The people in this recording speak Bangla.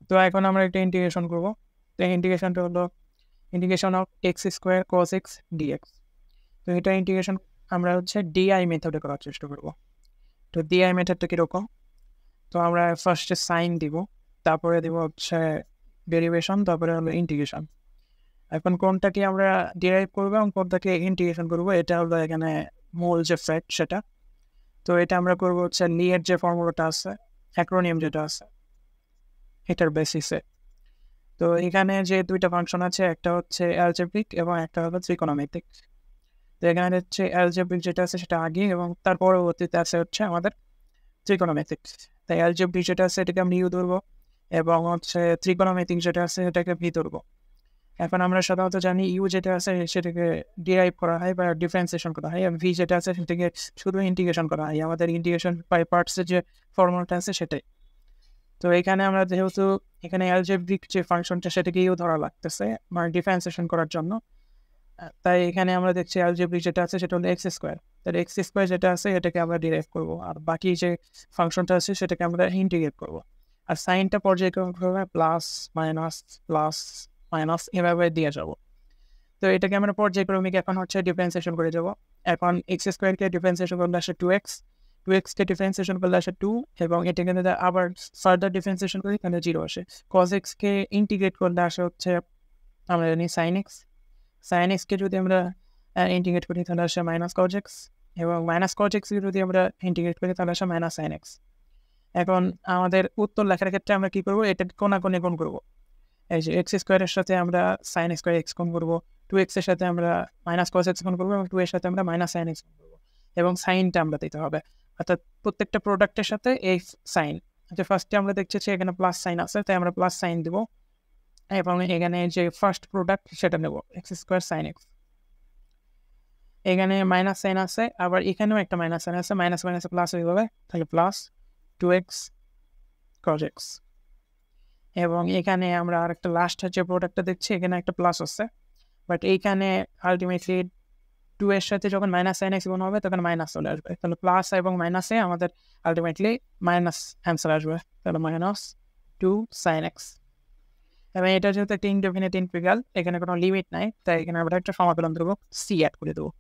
তো এখন আমরা একটা ইন্টিগ্রেশন করব। তো ইন্টিগ্রেশনটা হলো integration of x square cos x dx। তো এটা ইন্টিগ্রেশন আমরা হচ্ছে ডিআই মেথডে করার চেষ্টা করব। তো ডিআই মেথডটা কীরকম? তো আমরা ফার্স্টে সাইন দিব, তারপরে দিব হচ্ছে ডেরিভেশন, তারপরে হলো ইন্টিগ্রেশন। এখন কোনটাকে আমরা ডিরাইভ করবো এবং কোনটাকে ইন্টিগ্রেশন করবো, এটা হলো এখানে মূল যে ফ্যাক্ট সেটা। তো এটা আমরা করবো হচ্ছে লিয়ের যে ফর্মুলাটা আছে, অ্যাক্রোনিয়াম যেটা আছে, এটার বেসিসে। তো এখানে যে দুইটা ফাংশন আছে, একটা হচ্ছে অ্যালজেব্রিক এবং একটা হলো ত্রিকোণমিতিক। তো এখানে হচ্ছে অ্যালজেব্রিক যেটা আছে সেটা আগে, এবং তার পরবর্তীতে আছে হচ্ছে আমাদের ত্রিকোণমিতিক। তাই অ্যালজেব্রিক যেটা আছে এটাকে আমরা ইউ ধরবো, এবং হচ্ছে ত্রিকোণমিতিক যেটা আছে সেটাকে ভি ধরবো। এখন আমরা সাধারণত জানি ইউ যেটা আছে সেটাকে ডিরাইভ করা হয় বা ডিফারেন্সিয়েশন করা হয়, আর ভি যেটা আছে সেটাকে শুধু ইন্টিগ্রেশন করা হয়। আমাদের ইন্টিগ্রেশন বাই পার্টসের যে ফর্মুলাটা আছে সেটাই। তো এখানে আমরা যেহেতু এখানে অ্যালজেব্রিক যে ফাংশনটা সেটাকে ইউ ধরা লাগতেছে মানে ডিফারেন্সিয়েশন করার জন্য, তাই এখানে আমরা দেখছি অ্যালজেব্রিক যেটা আছে সেটা হলো এক্স স্কোয়ার। তাহলে এক্স স্কোয়ার যেটা আছে এটাকে আমরা ডিরাইভ করবো, আর বাকি যে ফাংশনটা আছে সেটাকে আমরা ইন্টিগ্রেট করবো। আর সাইনটা পর্যায়ক্রমিকভাবে প্লাস মাইনাস এভাবে দিয়ে যাবো। তো এটাকে আমরা পর্যায়ক্রমিক এখন হচ্ছে ডিফারেন্সিয়েশন করে যাব। এখন এক্স স্কোয়ারকে ডিফারেন্সিয়েশন করলে আসে 2x, 2x-কে ডিফারেন্সিয়েশন করলে আসে 2, এবং এটাকে যদি আবার ফার্দার ডিফারেন্সিয়েশন করি তাহলে 0 আসে। cos x-কে ইন্টিগ্রেট করলে আসে হচ্ছে আমরা জানি sin x, sin x-কে যদি আমরা ইন্টিগ্রেট করি তাহলে আসে মাইনাস cos x, এবং মাইনাস cos x-কে যদি আমরা ইন্টিগ্রেট করি তাহলে আসে মাইনাস sin x। এখন আমাদের উত্তর লেখার ক্ষেত্রে আমরা কী করবো, এটাকে কোণাকোণে গুণ করবো। এই যে এক্স স্কোয়ারের সাথে আমরা সাইন স্কোয়ার এক্স গুণ করবো, 2x এর সাথে আমরা মাইনাস cos x গুণ করবো, এবং 2 এর সাথে আমরা মাইনাস সাইন এক্স গুণ করবো, এবং সাইনটা আমরা দিতে হবে। অর্থাৎ প্রত্যেকটা প্রোডাক্টের সাথে এই সাইন, যে ফার্স্টে আমরা দেখছি যে এখানে প্লাস সাইন আছে তাই আমরা প্লাস সাইন দেবো, এবং এখানে যে ফার্স্ট প্রোডাক্ট সেটা নেব এক্স স্কোয়ার সাইন এক্স। এখানে মাইনাস সাইন আছে, আবার এখানেও একটা মাইনাস সাইন আছে, মাইনাস মাইনাসে প্লাস হয়ে যাবে, তাহলে প্লাস 2x cos x। এবং এখানে আমরা আর একটা লাস্ট যে প্রোডাক্টটা দেখছি এখানে একটা প্লাস আছে, বাট এইখানে আলটিমেটলি 2 এর সাথে যখন মাইনাস সাইন এক্স গুণ হবে তখন মাইনাস চলে আসবে, তাহলে প্লাস এবং মাইনাসে আমাদের আলটিমেটলি মাইনাস অ্যান্সার আসবে, তাহলে মাইনাস 2 সাইন এক্স। এবং এটা যেহেতু একটা ইনডেফিনিট ইন্টিগ্রাল, এখানে কোনো লিমিট নাই, তাই এখানে আমরা একটা সমাকলন দেবো, সি অ্যাড করে দেবো।